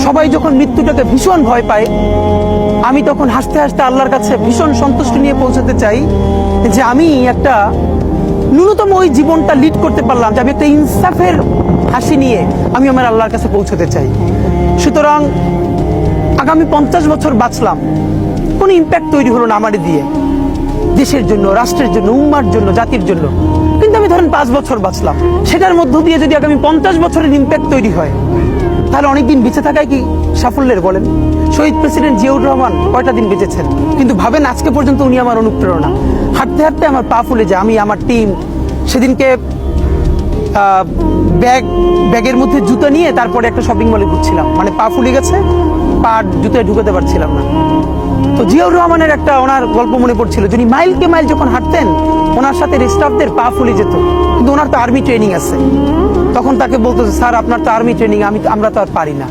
সবাই যখন মৃত্যুটাকে ভীষণ ভয় পায়, আমি তখন হাসতে হাসতে আল্লাহর কাছে ভীষণ সন্তুষ্টি নিয়ে পৌঁছাতে চাই যে আমি একটা ন্যূনতম ওই জীবনটা লিড করতে পারলাম, যে আমি একটা ইনসাফের হাসি নিয়ে আমি আমার আল্লাহর কাছে পৌঁছতে চাই। সুতরাং আগামী 50 বছর বাঁচলাম, কোনো ইম্প্যাক্ট তৈরি হলো না আমারে দিয়ে, দেশের জন্য, রাষ্ট্রের জন্য, উম্মার জন্য, জাতির জন্য। কিন্তু আমি ধরেন 5 বছর বাঁচলাম, সেটার মধ্য দিয়ে যদি আগামী 50 বছরের ইম্প্যাক্ট তৈরি হয়, তাহলে অনেকদিন বেঁচে থাকায় কি সাফল্যের বলেন? শহীদ প্রেসিডেন্ট জিয়াউর রহমান কয়টা দিন বেঁচেছেন, কিন্তু ভাবেন আজকে পর্যন্ত উনি আমার অনুপ্রেরণা। হাঁটতে হাঁটতে আমার পা ফুলে যায়, আমি আমার টিম সেদিনকে ব্যাগের মধ্যে জুতো নিয়ে তারপরে একটা শপিং মলে ঘুরছিলাম, মানে পা ফুলে গেছে, পা জুতোয় ঢুকাতে পারছিলাম না। তো জিয়াউর রহমানের একটা ওনার গল্প মনে পড়ছিল, যিনি মাইলকে মাইল যখন হাঁটতেন ওনার সাথে স্টাফদের পা ফুলে যেত, কিন্তু ওনার তো আর্মি ট্রেনিং আছে। তখন তাকে বলতো, স্যার আপনার তো আর্মি ট্রেনিং, আমরা তো আর পারি না।